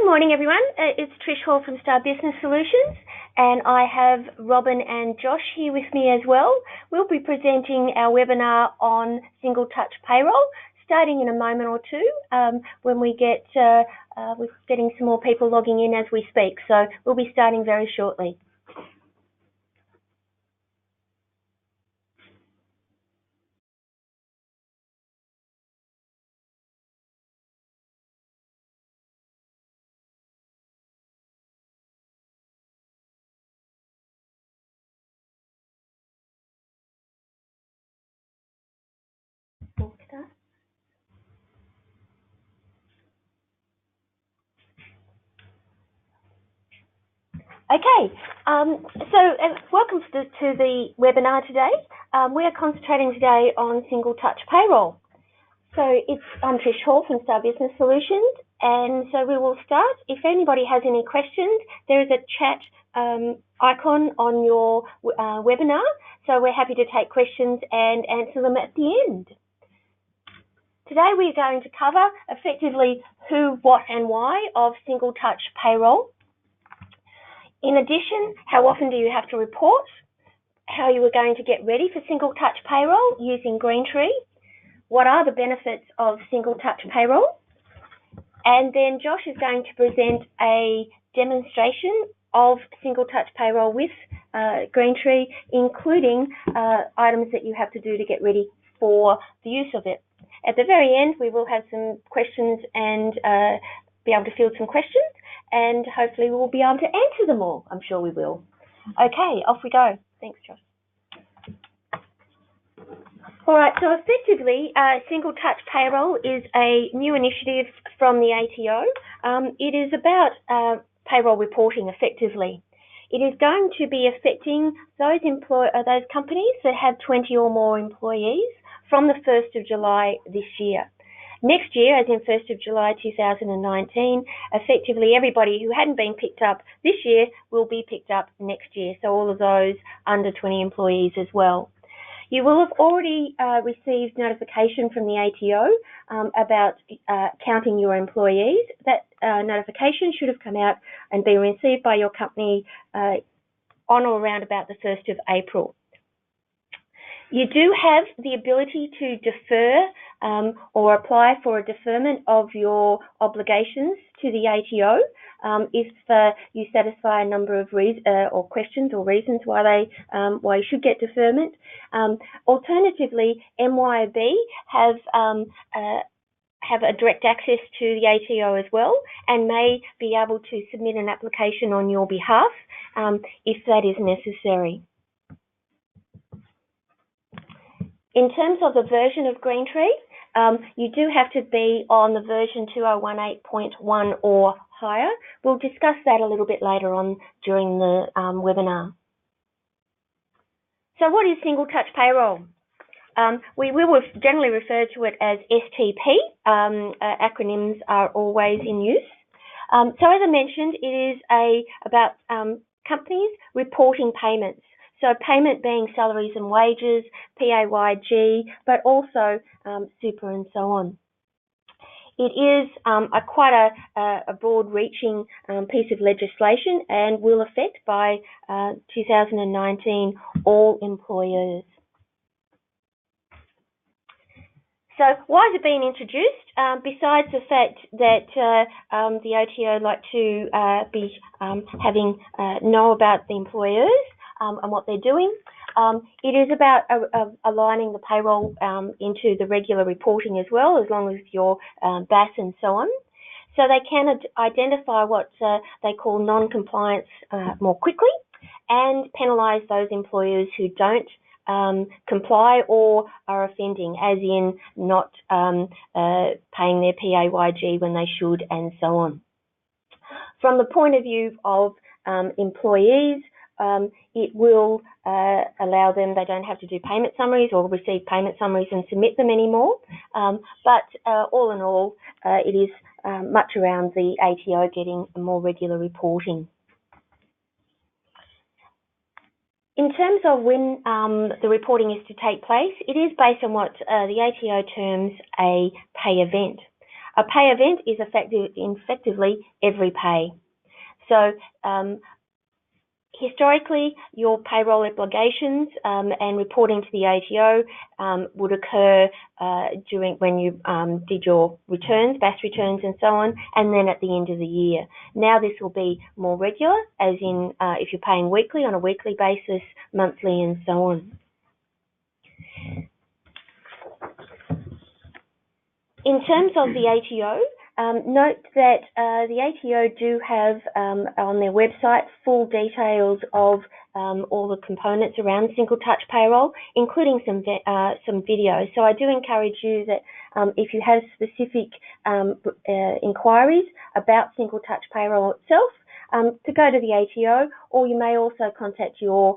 morning, everyone. It's Trish Hall from Star Business Solutions, and I have Robin and Josh here with me as well. We'll be presenting our webinar on Single Touch Payroll, starting in a moment or two when we get, we're getting some more people logging in as we speak, so we'll be starting very shortly. Okay, welcome to the webinar today. We are concentrating today on Single Touch Payroll. So I'm Trish Hall from Star Business Solutions, and so we will start. If anybody has any questions, there is a chat icon on your webinar, so we're happy to take questions and answer them at the end. Today we're going to cover effectively who, what and why of Single Touch Payroll. In addition, how often do you have to report? How you are going to get ready for Single Touch Payroll using Greentree? What are the benefits of Single Touch Payroll? And then Josh is going to present a demonstration of Single Touch Payroll with Greentree, including items that you have to do to get ready for the use of it. At the very end, we will have some questions and be able to field some questions, and hopefully we'll be able to answer them all. I'm sure we will. Okay, off we go. Thanks, Josh. All right, so effectively, Single Touch Payroll is a new initiative from the ATO. It is about payroll reporting effectively. It is going to be affecting those companies that have 20 or more employees from the 1st of July this year. Next year, as in 1st of July 2019, effectively everybody who hadn't been picked up this year will be picked up next year, so all of those under 20 employees as well. You will have already received notification from the ATO about counting your employees. That notification should have come out and been received by your company on or around about the 1st of April. You do have the ability to defer or apply for a deferment of your obligations to the ATO if you satisfy a number of questions or reasons why you should get deferment. Alternatively, MYOB have a direct access to the ATO as well and may be able to submit an application on your behalf if that is necessary. In terms of the version of Greentree, you do have to be on the version 2018.1 or higher. We'll discuss that a little bit later on during the webinar. So what is Single Touch Payroll? We will generally refer to it as STP. Acronyms are always in use. So as I mentioned, it is about companies reporting payments. So payment being salaries and wages, PAYG, but also super and so on. It is quite a broad-reaching piece of legislation and will affect by 2019 all employers. So why is it being introduced? Besides the fact that the ATO like to know about the employers and what they're doing, it is about aligning the payroll into the regular reporting as well, as long as your BAS and so on. So they can identify what they call non-compliance more quickly and penalise those employers who don't comply or are offending, as in not paying their PAYG when they should and so on. From the point of view of employees, it will allow them, they don't have to do payment summaries or receive payment summaries and submit them anymore. But all in all, it is much around the ATO getting more regular reporting. In terms of when the reporting is to take place, it is based on what the ATO terms a pay event. A pay event is effectively every pay. So historically, your payroll obligations and reporting to the ATO would occur during when you did your returns, BAS returns and so on, and then at the end of the year. Now this will be more regular, as in if you're paying weekly, on a weekly basis, monthly and so on. In terms of the ATO, note that the ATO do have on their website full details of all the components around single touch payroll, including some videos. So I do encourage you that if you have specific inquiries about single touch payroll itself, to go to the ATO, or you may also contact your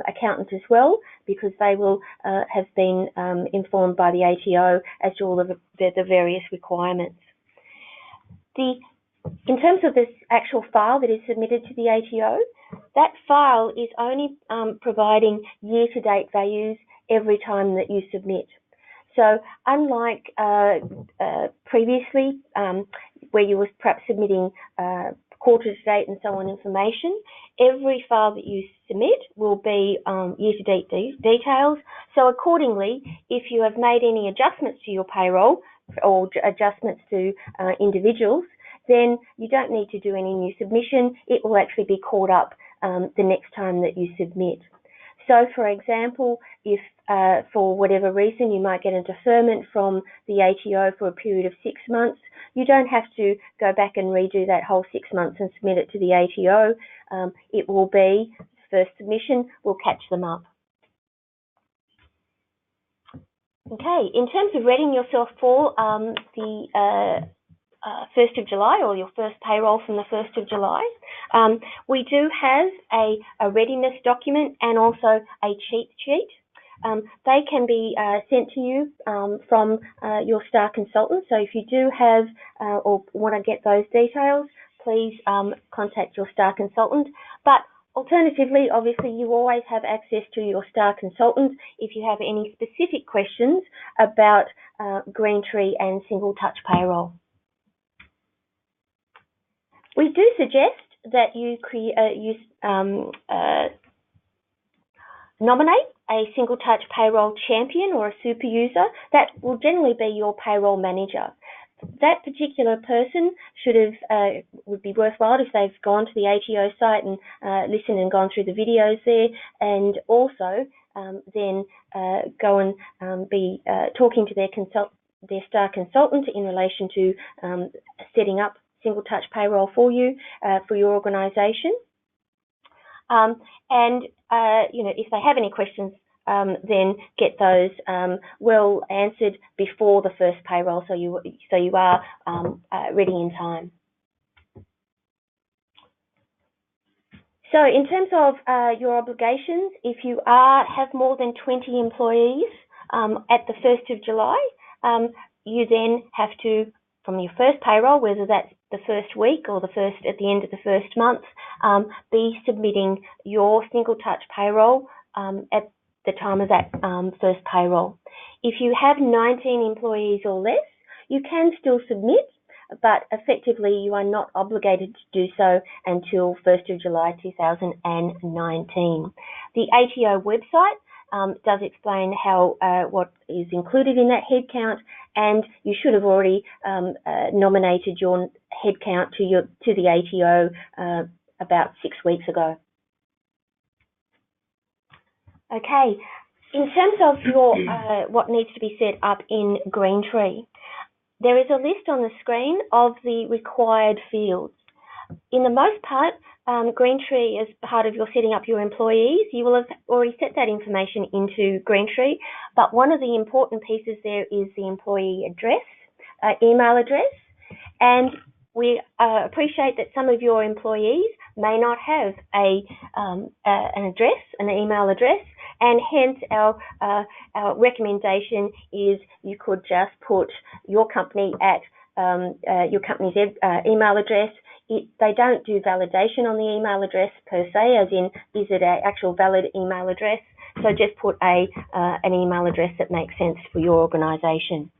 accountant as well, because they will have been informed by the ATO as to all of the various requirements. In terms of this actual file that is submitted to the ATO, that file is only providing year-to-date values every time that you submit. So unlike previously, where you were perhaps submitting quarter-to-date and so on information, every file that you submit will be year-to-date details. So accordingly, if you have made any adjustments to your payroll or adjustments to individuals, then you don't need to do any new submission. It will actually be caught up the next time that you submit. So, for example, if for whatever reason you might get a deferment from the ATO for a period of 6 months, you don't have to go back and redo that whole 6 months and submit it to the ATO. It will be, first submission will catch them up. Okay, in terms of readying yourself for the 1st of July, or your first payroll from the 1st of July, we do have a readiness document and also a cheat sheet. They can be sent to you from your star consultant. So if you do have or want to get those details, please contact your star consultant. But alternatively, obviously, you always have access to your star consultant if you have any specific questions about Greentree and single touch payroll. We do suggest that you nominate a single touch payroll champion or a super user. That will generally be your payroll manager. That particular person would be worthwhile if they've gone to the ATO site and listened and gone through the videos there, and also then go and be talking to their star consultant in relation to setting up single touch payroll for you, for your organisation. If they have any questions, then get those well answered before the first payroll, so you are ready in time. So in terms of your obligations, if you have more than 20 employees at the 1st of July, you then have to, from your first payroll, whether that's the first week or at the end of the first month, be submitting your single touch payroll at the time of that first payroll. If you have 19 employees or less, you can still submit, but effectively you are not obligated to do so until 1st of July 2019. The ATO website does explain how what is included in that headcount, and you should have already nominated your headcount to the ATO about 6 weeks ago. Okay, in terms of your what needs to be set up in Greentree, there is a list on the screen of the required fields. In the most part, Greentree, as part of your setting up your employees, you will have already set that information into Greentree, but one of the important pieces there is the employee address, email address, and we appreciate that some of your employees may not have an address, an email address, and hence our recommendation is you could just put your company at your company's email address. They don't do validation on the email address per se, as in, is it an actual valid email address? So just put an email address that makes sense for your organisation.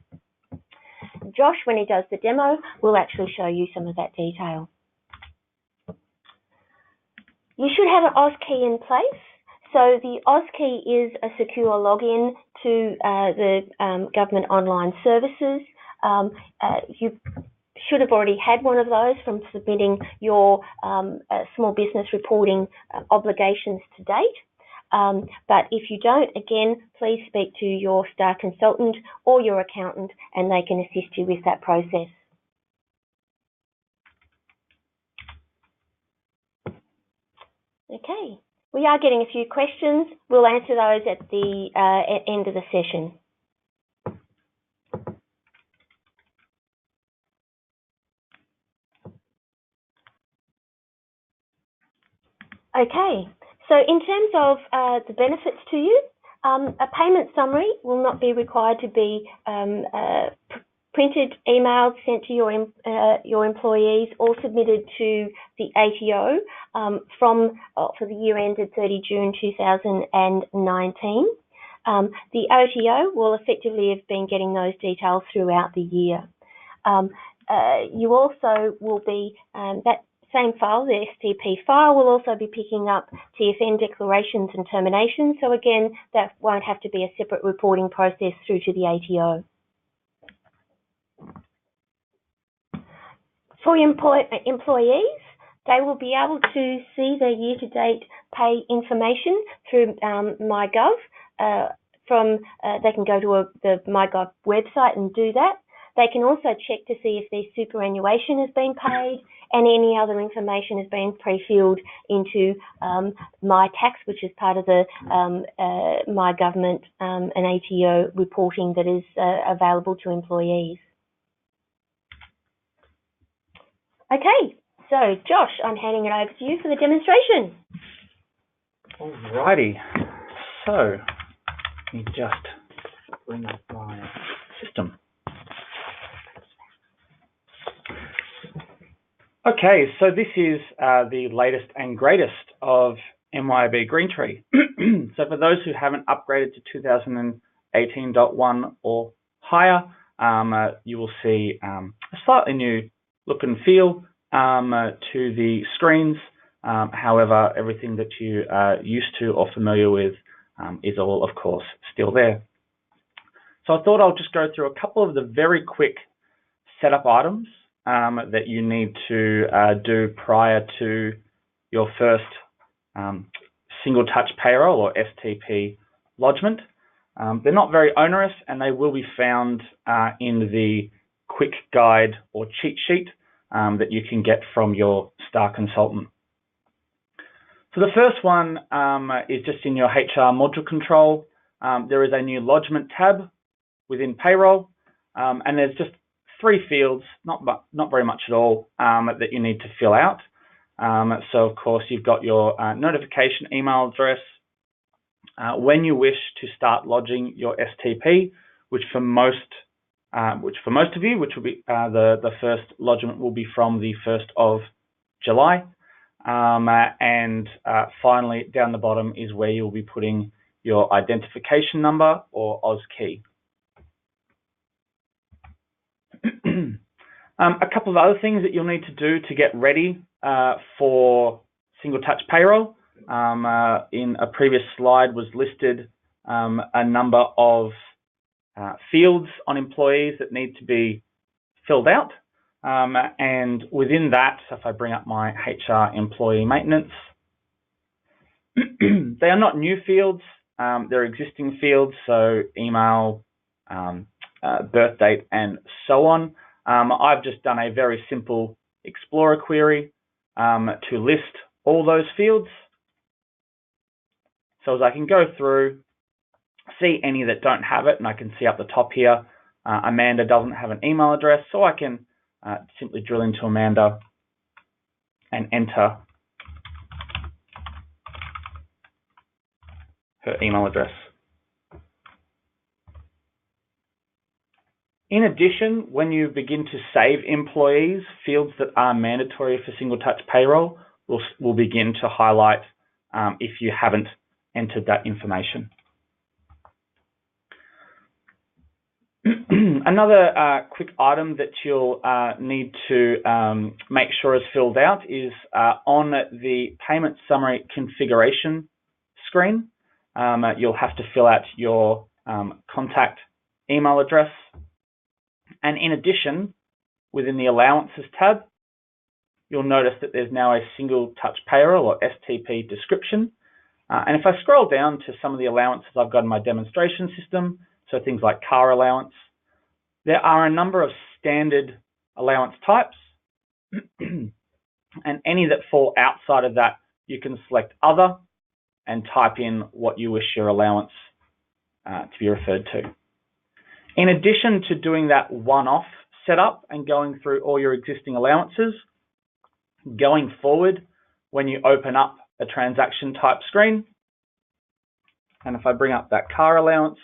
Josh, when he does the demo, will actually show you some of that detail. You should have an AusKey in place. So the AusKey is a secure login to the government online services. You should have already had one of those from submitting your small business reporting obligations to date. But if you don't, again, please speak to your star consultant or your accountant and they can assist you with that process. Okay, we are getting a few questions. We'll answer those at the end of the session. Okay, so in terms of the benefits to you, a payment summary will not be required to be printed, emailed, sent to your employees, or submitted to the ATO for the year ended 30 June 2019. The ATO will effectively have been getting those details throughout the year. You also will be that same file, the STP file, will also be picking up TFN declarations and terminations. So again, that won't have to be a separate reporting process through to the ATO. For employees, they will be able to see their year-to-date pay information through MyGov. They can go to the MyGov website and do that. They can also check to see if their superannuation has been paid and any other information has been pre-filled into My Tax, which is part of the My Government and ATO reporting that is available to employees. Okay, so Josh, I'm handing it over to you for the demonstration. Alrighty, so let me just bring up my system. Okay, so this is the latest and greatest of MYOB Greentree. So for those who haven't upgraded to 2018.1 or higher, you will see a slightly new look and feel to the screens. However, everything that you are used to or familiar with is all, of course, still there. So I thought I'll just go through a couple of the very quick setup items that you need to do prior to your first single touch payroll or STP lodgement. They're not very onerous and they will be found in the quick guide or cheat sheet that you can get from your star consultant. So the first one is just in your HR module control. There is a new lodgement tab within payroll, and there's just 3 fields, not very much at all, that you need to fill out. So of course you've got your notification email address, when you wish to start lodging your STP, which for most of you, which will be the first lodgement will be from the 1st of July, and finally down the bottom is where you'll be putting your identification number or AusKey. A couple of other things that you'll need to do to get ready for single touch payroll. In a previous slide was listed a number of fields on employees that need to be filled out. And within that, so if I bring up my HR employee maintenance, they are not new fields, they're existing fields, so email, birth date, and so on. I've just done a very simple Explorer query to list all those fields. So as I can go through, see any that don't have it, and I can see up the top here, Amanda doesn't have an email address, so I can simply drill into Amanda and enter her email address. In addition, when you begin to save employees, fields that are mandatory for single touch payroll will begin to highlight if you haven't entered that information. Another quick item that you'll need to make sure is filled out is on the payment summary configuration screen. You'll have to fill out your contact email address. And in addition, within the allowances tab, you'll notice that there's now a single touch payroll or STP description. And if I scroll down to some of the allowances I've got in my demonstration system, so things like car allowance, there are a number of standard allowance types, and any that fall outside of that, you can select other and type in what you wish your allowance to be referred to. In addition to doing that one-off setup and going through all your existing allowances, going forward, when you open up a transaction type screen, and if I bring up that car allowance,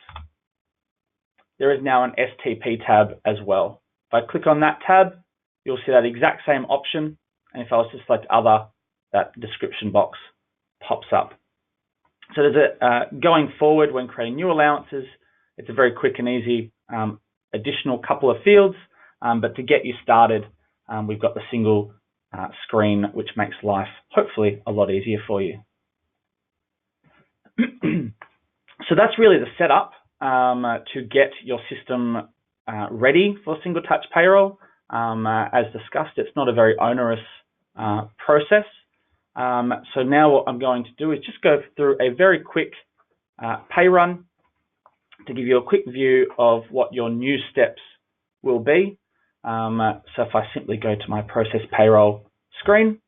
there is now an STP tab as well. If I click on that tab, you'll see that exact same option. And if I was to select other, that description box pops up. So there's going forward when creating new allowances, it's a very quick and easy additional couple of fields. But to get you started, we've got the single screen, which makes life hopefully a lot easier for you. So that's really the setup to get your system ready for single touch payroll. As discussed, it's not a very onerous process. So now what I'm going to do is just go through a very quick pay run to give you a quick view of what your new steps will be. So if I simply go to my process payroll screen.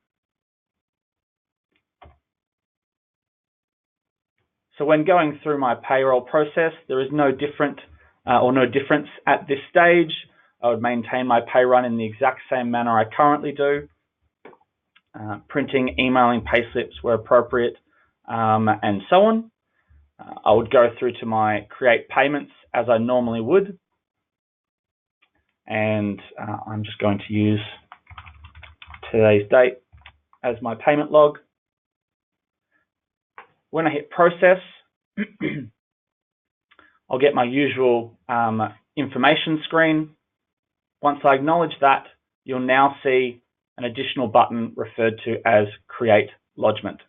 So when going through my payroll process, there is no difference at this stage. I would maintain my pay run in the exact same manner I currently do. Printing, emailing payslips where appropriate, and so on. I would go through to my create payments as I normally would. And I'm just going to use today's date as my payment log. When I hit process, I'll get my usual information screen. Once I acknowledge that, you'll now see an additional button referred to as create lodgement.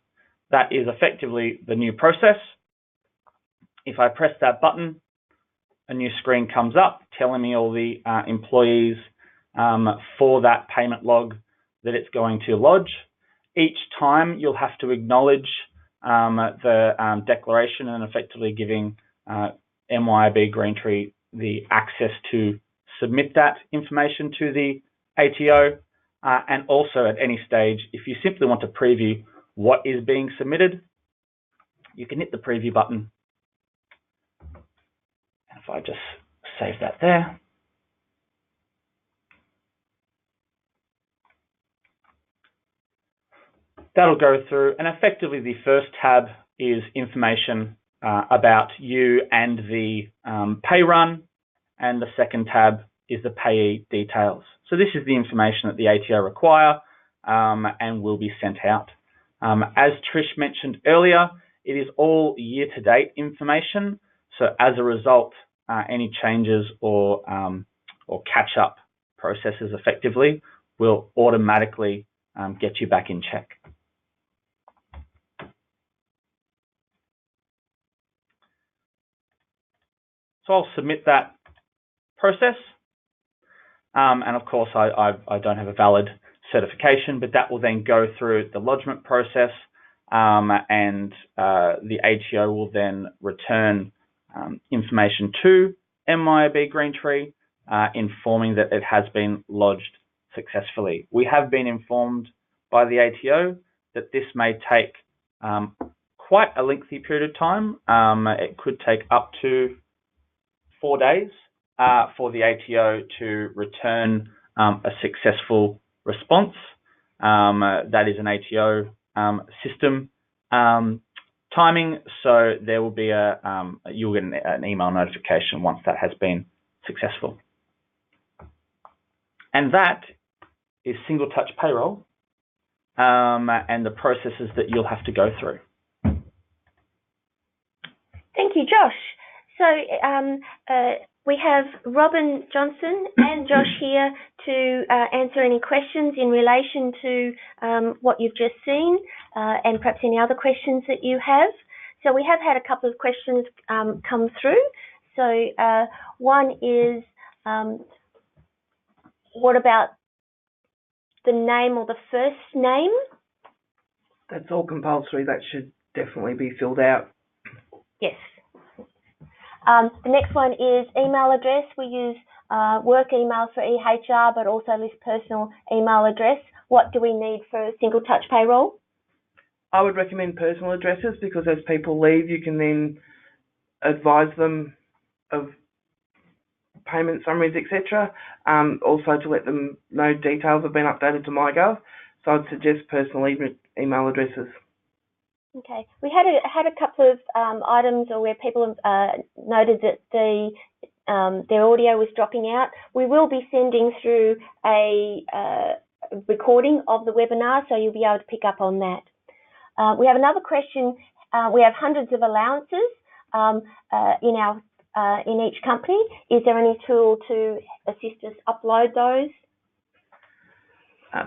That is effectively the new process. If I press that button, a new screen comes up telling me all the employees for that payment log that it's going to lodge. Each time you'll have to acknowledge the declaration and effectively giving MYOB Greentree the access to submit that information to the ATO. And also at any stage, if you simply want to preview what is being submitted, you can hit the preview button. And if I just save that there. That'll go through, and effectively the first tab is information about you and the pay run, and the second tab is the payee details. So this is the information that the ATO require and will be sent out. As Trish mentioned earlier, it is all year-to-date information. So as a result, any changes or catch-up processes effectively will automatically get you back in check. So I'll submit that process. And of course, I don't have a valid certification, but that will then go through the lodgement process, and the ATO will then return information to MYOB Greentree, informing that it has been lodged successfully. We have been informed by the ATO that this may take quite a lengthy period of time. It could take up to 4 days for the ATO to return a successful response. That is an ATO system timing, so there will be you'll get an email notification once that has been successful. And that is single touch payroll and the processes that you'll have to go through. Thank you, Josh. So We have Robin Johnson and Josh here to answer any questions in relation to what you've just seen and perhaps any other questions that you have. So we have had a couple of questions come through. So one is, what about the name or the first name? That's all compulsory. That should definitely be filled out. Yes. The next one is email address. We use work email for EHR, but also list personal email address. What do we need for single touch payroll? I would recommend personal addresses because as people leave, you can then advise them of payment summaries, etc. Also to let them know details have been updated to MyGov. So I'd suggest personal email addresses. Okay, we had a couple of items or where people have noted that their audio was dropping out. We will be sending through a recording of the webinar, so you'll be able to pick up on that. We have another question. We have hundreds of allowances in each company. Is there any tool to assist us upload those?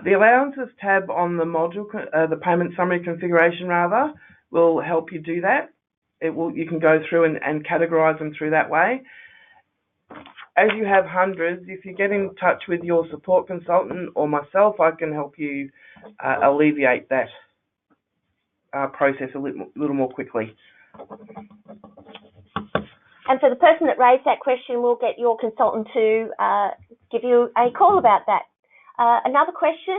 The allowances tab on the module, the payment summary configuration rather, will help you do that. You can go through and categorize them through that way. As you have hundreds, if you get in touch with your support consultant or myself, I can help you alleviate that process a little more quickly. And for the person that raised that question, we'll get your consultant to give you a call about that. Another question,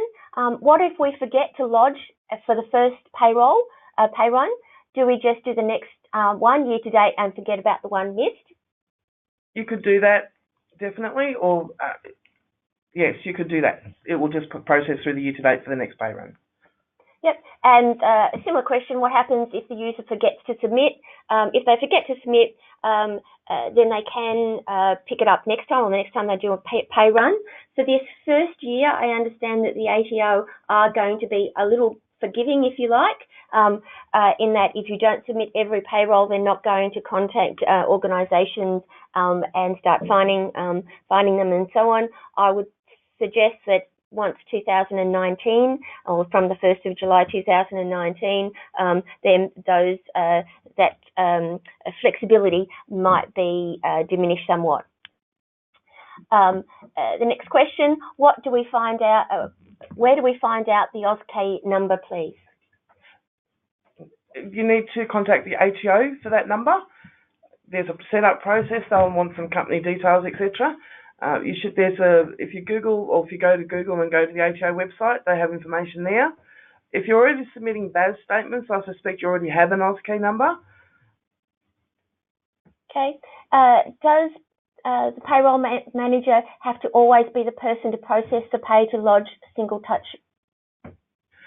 what if we forget to lodge for the first pay run? Do we just do the next one year to date and forget about the one missed? You could do that, definitely, or yes, you could do that. It will just process through the year to date for the next pay run. Yep, and a similar question, what happens if the user forgets to submit? If they forget to submit, then they can pick it up next time or the next time they do a pay run. So this first year, I understand that the ATO are going to be a little forgiving, if you like, in that if you don't submit every payroll, they're not going to contact organisations and start fining them and so on. I would suggest that once 2019, or from the 1st of July 2019, then that flexibility might be diminished somewhat. The next question: what do we find out? Where do we find out the AUSK number, please? You need to contact the ATO for that number. There's a setup process. They'll want some company details, etc. If you Google, or if you go to Google and go to the ATO website, they have information there. If you're already submitting BAS statements, I suspect you already have an AUSK number. Okay. Does the payroll manager have to always be the person to process the pay to lodge single touch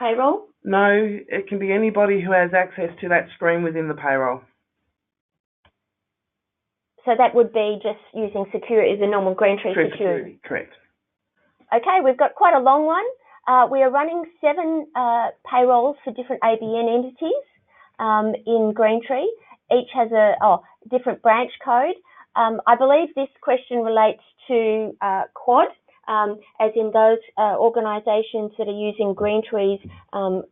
payroll? No, it can be anybody who has access to that screen within the payroll. So that would be just using security, the normal Greentree security. Correct. Okay, we've got quite a long one. We are running 7 payrolls for different ABN entities in Greentree. Each has a different branch code. I believe this question relates to Quad, as in those organisations that are using Greentree's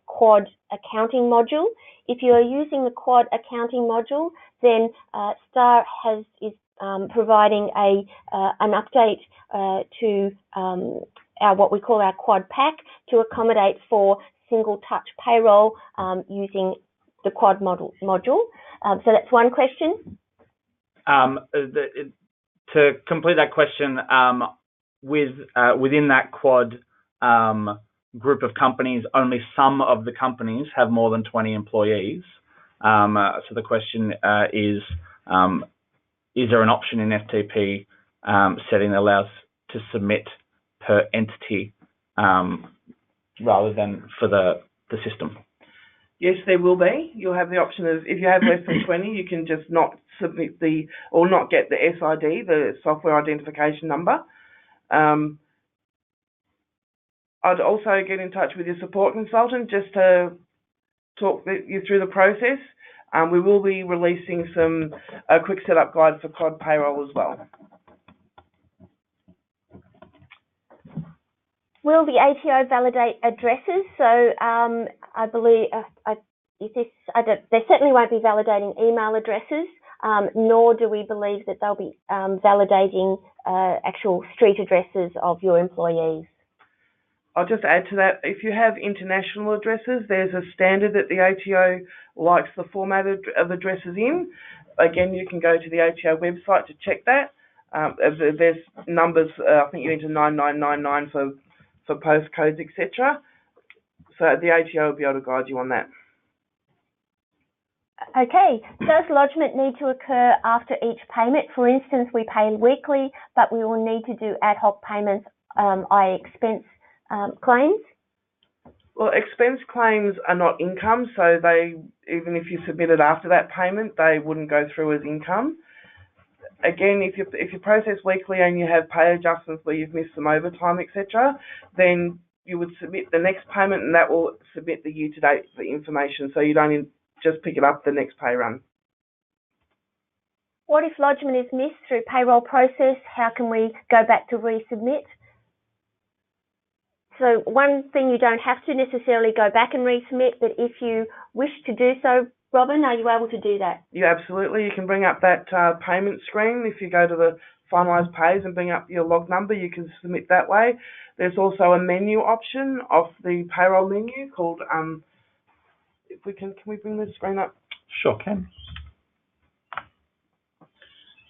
Quad accounting module. If you are using the Quad accounting module, then STAR is providing an update to what we call our Quad pack to accommodate for single touch payroll using the Quad module. So that's one question. To complete that question, within that Quad group of companies, only some of the companies have more than 20 employees. So the question is there an option in FTP setting that allows to submit per entity rather than for the system? Yes, there will be. You'll have the option of, if you have less than 20, you can just not submit or not get the SID, the software identification number. I'd also get in touch with your support consultant just to talk you through the process. We will be releasing a quick setup guide for Quad Payroll as well. Will the ATO validate addresses? So I believe they certainly won't be validating email addresses, nor do we believe that they'll be validating actual street addresses of your employees. I'll just add to that, if you have international addresses, there's a standard that the ATO likes the format of addresses in. Again, you can go to the ATO website to check that. There's numbers, I think you enter 9999 for postcodes, etc. So the ATO will be able to guide you on that. Okay, does lodgement need to occur after each payment? For instance, we pay weekly, but we will need to do ad hoc payments, i.e. expense claims? Well, expense claims are not income, so even if you submit it after that payment, they wouldn't go through as income. Again, if you process weekly and you have pay adjustments where you've missed some overtime, etc., then you would submit the next payment, and that will submit the year-to-date information, so you don't just pick it up the next pay run. What if lodgement is missed through payroll process? How can we go back to resubmit? So one thing, you don't have to necessarily go back and resubmit, but if you wish to do so, Robin, are you able to do that? Yeah, absolutely. You can bring up that payment screen. If you go to the finalised pays and bring up your log number, you can submit that way. There's also a menu option off the payroll menu called, if we can we bring the screen up? Sure can.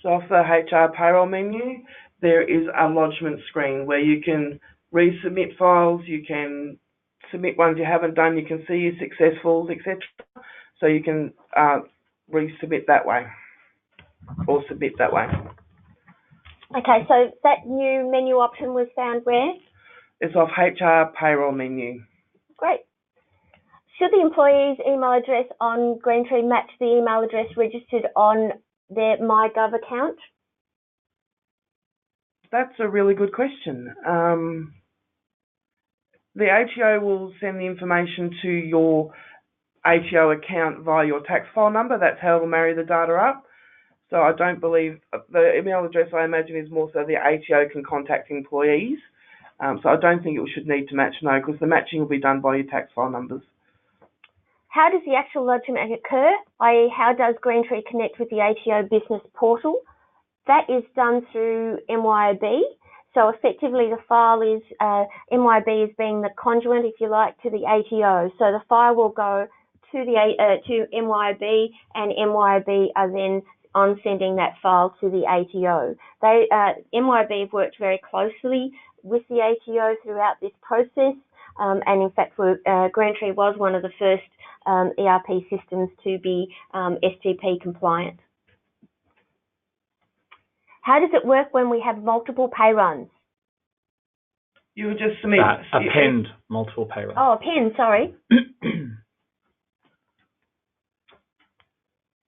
So off the HR payroll menu, there is a lodgement screen where you can resubmit files, you can submit ones you haven't done, you can see your successfuls, etc. So you can resubmit that way or submit that way. Okay, so that new menu option was found where? It's off HR payroll menu. Great. Should the employee's email address on Greentree match the email address registered on their MyGov account? That's a really good question. The ATO will send the information to your ATO account via your tax file number. That's how it will marry the data up. So I don't believe the email address, I imagine, is more so the ATO can contact employees. So I don't think it should need to match, no, because the matching will be done by your tax file numbers. How does the actual lodgement occur, i.e. how does Greentree connect with the ATO business portal? That is done through MYOB. So effectively the file is, MYOB is being the conduit, if you like, to the ATO. So the file will go to MYOB, and MYOB are then on sending that file to the ATO. MYOB have worked very closely with the ATO throughout this process, and in fact Greentree was one of the first ERP systems to be STP compliant. How does it work when we have multiple pay runs? You would just submit... append multiple pay runs. Oh, append, sorry.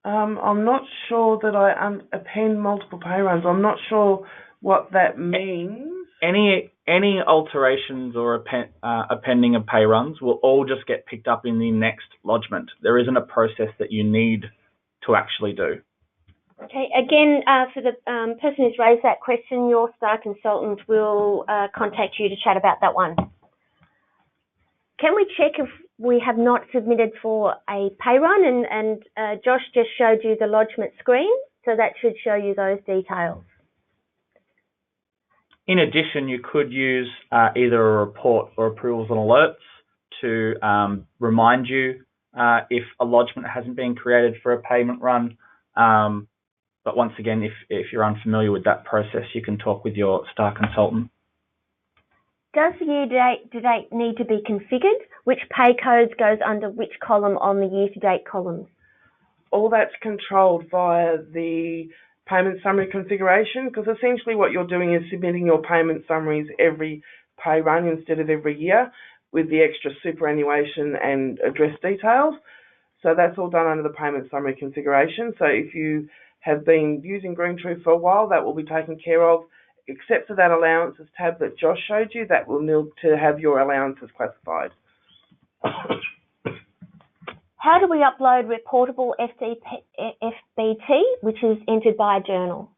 I'm not sure that I append multiple pay runs. I'm not sure what that means. Any alterations or appending of pay runs will all just get picked up in the next lodgement. There isn't a process that you need to actually do. Okay, again, for the person who's raised that question, your star consultant will contact you to chat about that one. Can we check if we have not submitted for a pay run? And Josh just showed you the lodgement screen, so that should show you those details. In addition, you could use either a report or approvals and alerts to remind you if a lodgement hasn't been created for a payment run. But once again, if you're unfamiliar with that process, you can talk with your star consultant. Does the year-to-date need to be configured? Which pay codes goes under which column on the year-to-date columns? All that's controlled via the payment summary configuration, because essentially what you're doing is submitting your payment summaries every pay run instead of every year with the extra superannuation and address details. So that's all done under the payment summary configuration. So if you have been using Greentree for a while, that will be taken care of. Except for that allowances tab that Josh showed you, that will need to have your allowances classified. How do we upload reportable FBT, which is entered by a journal?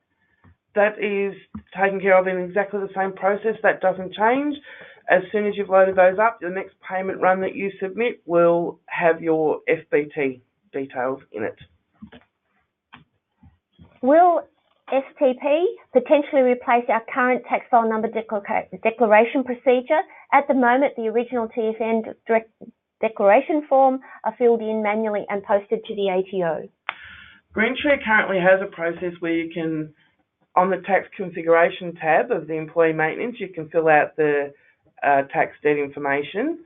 That is taken care of in exactly the same process. That doesn't change. As soon as you've loaded those up, the next payment run that you submit will have your FBT details in it. Will STP potentially replace our current tax file number declaration procedure? At the moment, the original TFN declaration form are filled in manually and posted to the ATO. Greentree currently has a process where you can, on the tax configuration tab of the employee maintenance, you can fill out the tax debt information.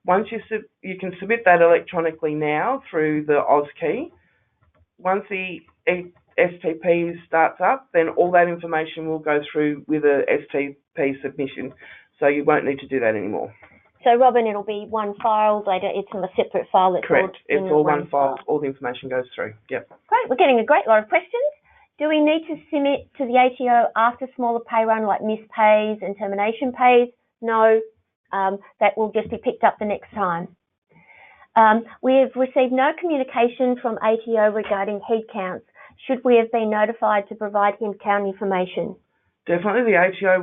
Once you can submit that electronically now through the AusKey. Once the STP starts up, then all that information will go through with a STP submission. So you won't need to do that anymore. So, Robin, it'll be one file later. It's in a separate file. That's correct. It's all one file. file. All the information goes through. Yep. Great. We're getting a great lot of questions. Do we need to submit to the ATO after smaller pay run like missed pays and termination pays? No. That will just be picked up the next time. We have received no communication from ATO regarding head counts. Should we have been notified to provide head count information? Definitely, the ATO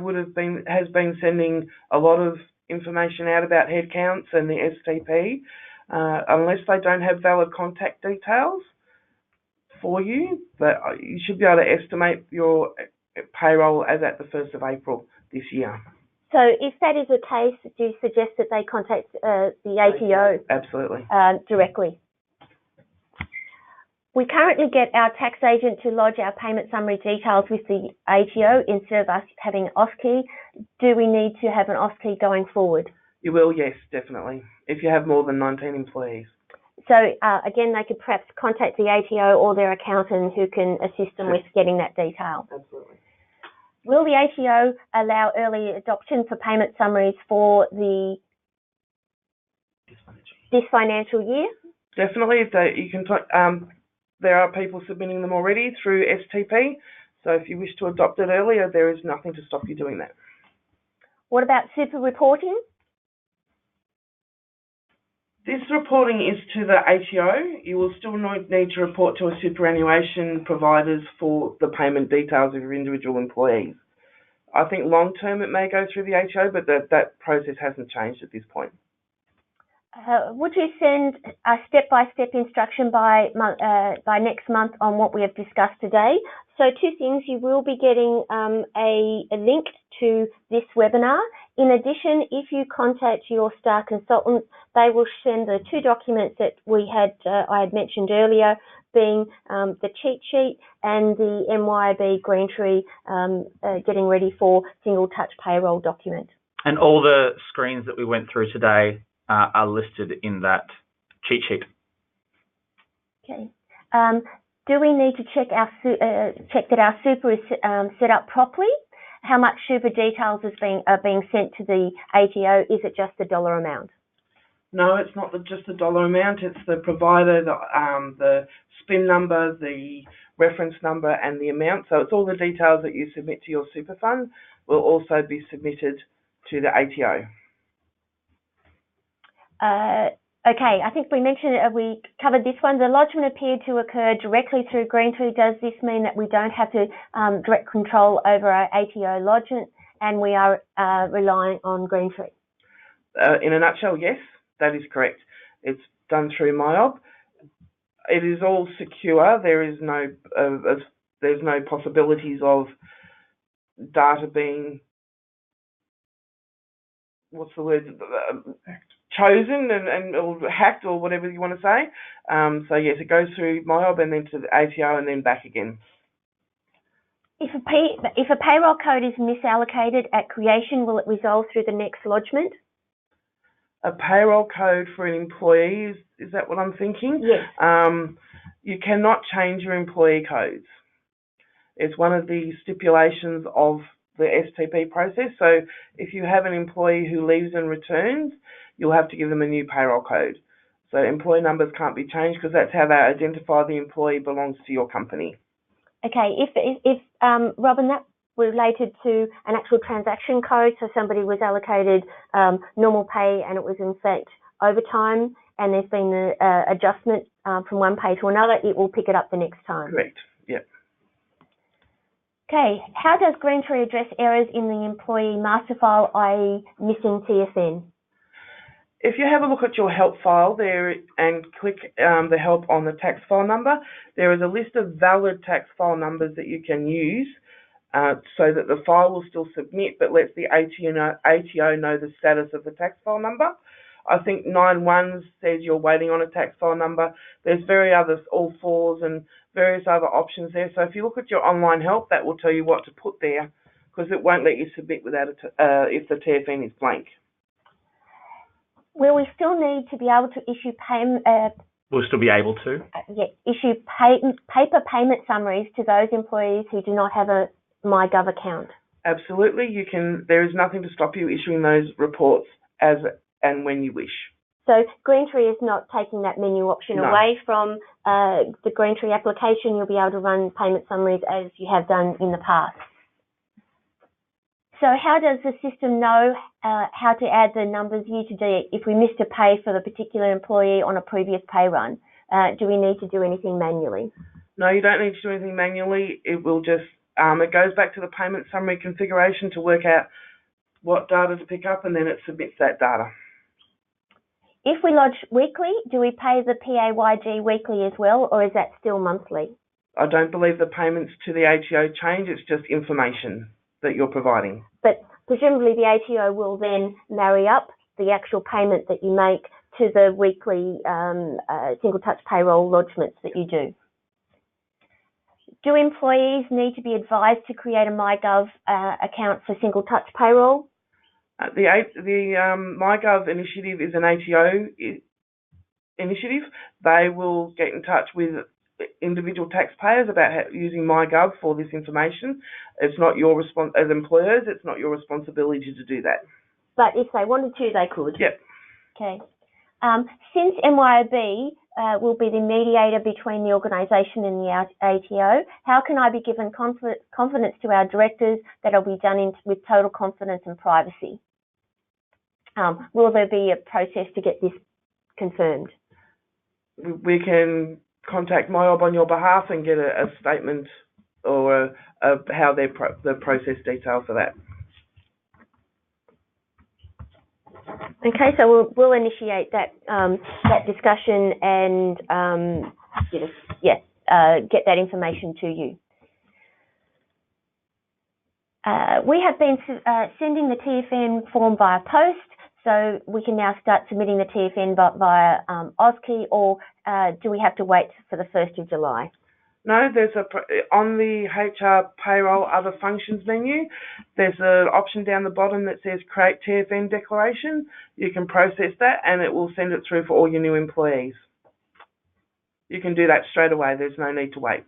has been sending a lot of information out about head counts and the STP, unless they don't have valid contact details for you. But you should be able to estimate your payroll as at the 1st of April this year. So if that is the case, do you suggest that they contact the ATO? Absolutely. Directly? We currently get our tax agent to lodge our payment summary details with the ATO instead of us having AusKey. Do we need to have an AusKey going forward? You will, yes, definitely, if you have more than 19 employees. So again, they could perhaps contact the ATO or their accountant who can assist them with getting that detail. Absolutely. Will the ATO allow early adoption for payment summaries for this financial year? Definitely. There are people submitting them already through STP. So if you wish to adopt it earlier, there is nothing to stop you doing that. What about super reporting? This reporting is to the ATO. You will still need to report to a superannuation providers for the payment details of your individual employees. I think long term it may go through the ATO, but that process hasn't changed at this point. Would you send a step-by-step instruction by next month on what we have discussed today? So two things, you will be getting a link to this webinar. In addition, if you contact your star consultant, they will send the two documents that I had mentioned earlier, being the cheat sheet and the MYOB Greentree getting ready for single touch payroll document. And all the screens that we went through today are listed in that cheat sheet. Okay. Do we need to check that our super is set up properly? How much super details are being sent to the ATO? Is it just the dollar amount? No, it's not just the dollar amount. It's the provider, the SPIN number, the reference number, and the amount. So it's all the details that you submit to your super fund will also be submitted to the ATO. Okay, I think we mentioned we covered this one. The lodgement appeared to occur directly through Greentree. Does this mean that we don't have to direct control over our ATO lodgement and we are relying on Greentree? In a nutshell, yes, that is correct. It's done through MYOB. It is all secure. There's no possibilities of data being, what's the word? Chosen or hacked or whatever you want to say. So yes, it goes through MYOB and then to the ATO and then back again. If a payroll code is misallocated at creation, will it resolve through the next lodgement? A payroll code for an employee, is that what I'm thinking? Yes. You cannot change your employee codes. It's one of the stipulations of the STP process. So if you have an employee who leaves and returns, you'll have to give them a new payroll code. So employee numbers can't be changed because that's how they identify the employee belongs to your company. Okay, if Robin, that related to an actual transaction code, so somebody was allocated normal pay and it was in fact overtime and there's been an adjustment from one pay to another, it will pick it up the next time. Correct, yep. Okay, how does Greentree address errors in the employee master file, i.e. missing TFN? If you have a look at your help file there and click the help on the tax file number, there is a list of valid tax file numbers that you can use so that the file will still submit but lets the ATO know the status of the tax file number. I think 9.1 says you're waiting on a tax file number. There's all fours and various other options there. So if you look at your online help, that will tell you what to put there, because it won't let you submit without if the TFN is blank. Will we still need to be able to issue We'll still be able to? issue paper payment summaries to those employees who do not have a MyGov account? Absolutely, you can. There is nothing to stop you issuing those reports as and when you wish. So Greentree is not taking that menu option away from the Greentree application. You'll be able to run payment summaries as you have done in the past. So how does the system know how to add the numbers year to date if we missed a pay for the particular employee on a previous pay run? Do we need to do anything manually? No, you don't need to do anything manually. It will just, it goes back to the payment summary configuration to work out what data to pick up, and then it submits that data. If we lodge weekly, do we pay the PAYG weekly as well, or is that still monthly? I don't believe the payments to the ATO change. It's just information that you're providing. But presumably the ATO will then marry up the actual payment that you make to the weekly single touch payroll lodgements that you do. Do employees need to be advised to create a MyGov account for single touch payroll? The MyGov initiative is an ATO initiative. They will get in touch with individual taxpayers about using MyGov for this information. It's not your as employers, it's not your responsibility to do that. But if they wanted to, they could? Yep. Okay. Since MYOB will be the mediator between the organisation and the ATO, how can I be given confidence to our directors that it'll be done with total confidence and privacy? Will there be a process to get this confirmed? We can contact MYOB on your behalf and get a statement or how the process detail for that. Okay, so we'll initiate that that discussion and get that information to you. We have been sending the TFN form via post, so we can now start submitting the TFN via AusKey, or do we have to wait for the 1st of July? No, there's on the HR Payroll Other Functions menu, there's an option down the bottom that says Create TFN Declaration. You can process that and it will send it through for all your new employees. You can do that straight away. There's no need to wait.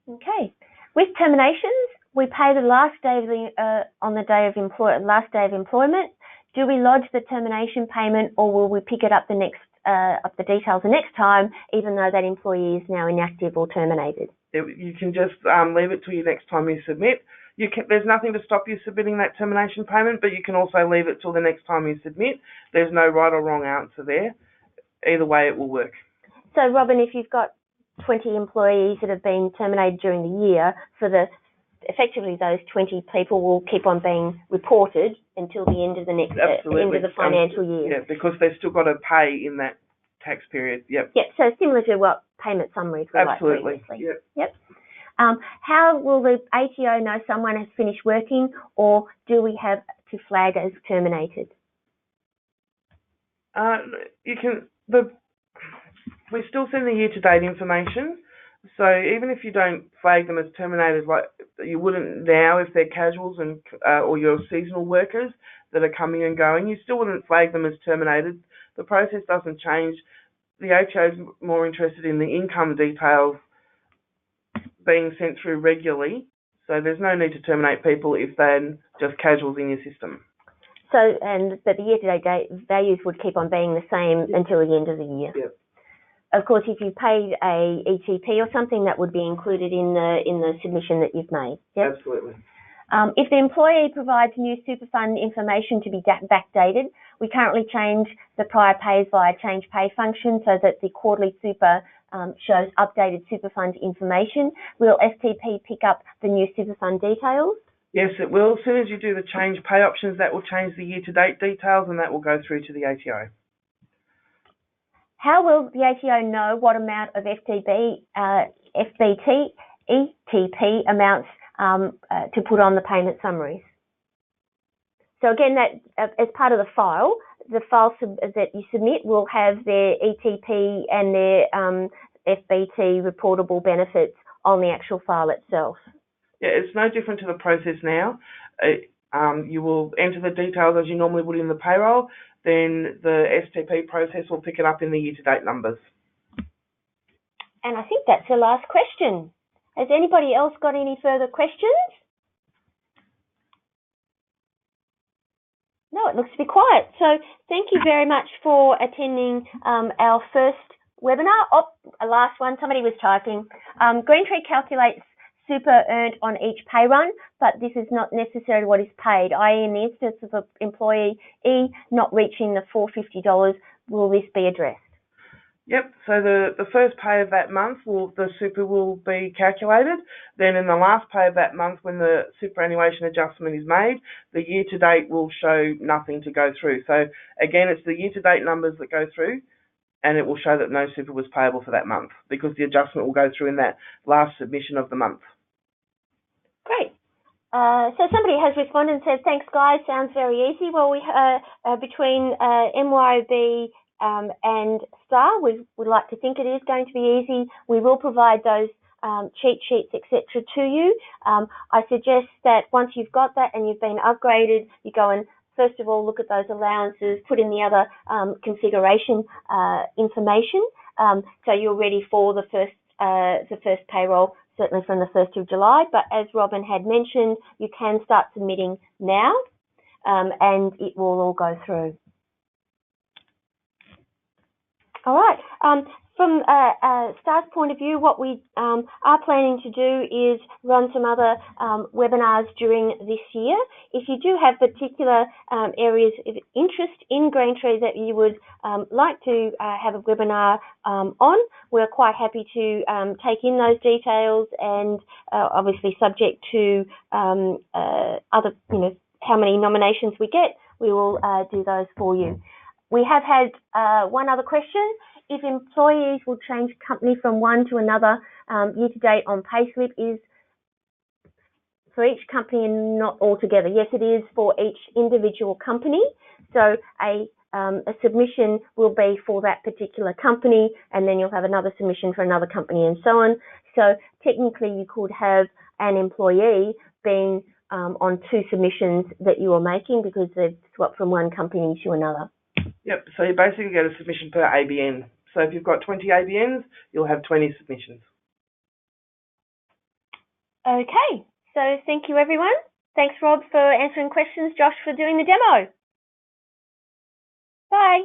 Okay. With terminations, we pay the last day of on the day of last day of employment. Do we lodge the termination payment, or will we pick it up the details the next time, even though that employee is now inactive or terminated? You can just leave it till your next time you submit. There's nothing to stop you submitting that termination payment, but you can also leave it till the next time you submit. There's no right or wrong answer there. Either way, it will work. So, Robin, if you've got 20 employees that have been terminated during the year, effectively those 20 people will keep on being reported until the end of the next end of the financial year. Yeah, because they've still got to pay in that tax period. Yep. Yep. So similar to what payment summaries were like previously. Yep. Yep. How will the ATO know someone has finished working, or do we have to flag as terminated? We still send the year-to-date information. So even if you don't flag them as terminated, like you wouldn't now if they're casuals and or your seasonal workers that are coming and going, you still wouldn't flag them as terminated. The process doesn't change. The ATO is more interested in the income details being sent through regularly. So there's no need to terminate people if they're just casuals in your system. So, but the year-to-date values would keep on being the same until the end of the year. Yep. Of course, if you paid a ETP or something, that would be included in the submission that you've made. Yep? Absolutely. If the employee provides new super fund information to be backdated, we currently change the prior pays via change pay function so that the quarterly super shows updated super fund information. Will STP pick up the new super fund details? Yes, it will. As soon as you do the change pay options, that will change the year-to-date details, and that will go through to the ATO. How will the ATO know what amount of FBT, ETP amounts to put on the payment summaries? So again, that as part of the file that you submit will have their ETP and their FBT reportable benefits on the actual file itself. Yeah, it's no different to the process now. You will enter the details as you normally would in the payroll, then the STP process will pick it up in the year-to-date numbers. And I think that's the last question. Has anybody else got any further questions? No, it looks to be quiet. So thank you very much for attending our first webinar. Oh, a last one. Somebody was typing. Greentree calculates super earned on each pay run, but this is not necessarily what is paid, i.e. in the instance of an employee not reaching the $450, will this be addressed? Yep, so the first pay of that month, the super will be calculated. Then in the last pay of that month, when the superannuation adjustment is made, the year-to-date will show nothing to go through. So again, it's the year-to-date numbers that go through, and it will show that no super was payable for that month because the adjustment will go through in that last submission of the month. Great. So somebody has responded and said, thanks guys, sounds very easy. Well, we between MYOB and STAR, we'd like to think it is going to be easy. We will provide those cheat sheets, etc. to you. I suggest that once you've got that and you've been upgraded, you go and first of all look at those allowances, put in the other configuration information, so you're ready for the first payroll, certainly from the 1st of July. But as Robin had mentioned, you can start submitting now, and it will all go through. All right. From STAR's point of view, what we are planning to do is run some other webinars during this year. If you do have particular areas of interest in Greentree that you would like to have a webinar on, we're quite happy to take in those details, and obviously subject to other, how many nominations we get, we will do those for you. We have had one other question. If employees will change company from one to another year-to-date on payslip, is for each company and not altogether? Yes, it is for each individual company. So a submission will be for that particular company, and then you'll have another submission for another company, and so on. So technically you could have an employee being on two submissions that you are making because they've swapped from one company to another. Yep, so you basically get a submission per ABN. So if you've got 20 ABNs, you'll have 20 submissions. Okay, so thank you everyone. Thanks Rob for answering questions, Josh for doing the demo. Bye.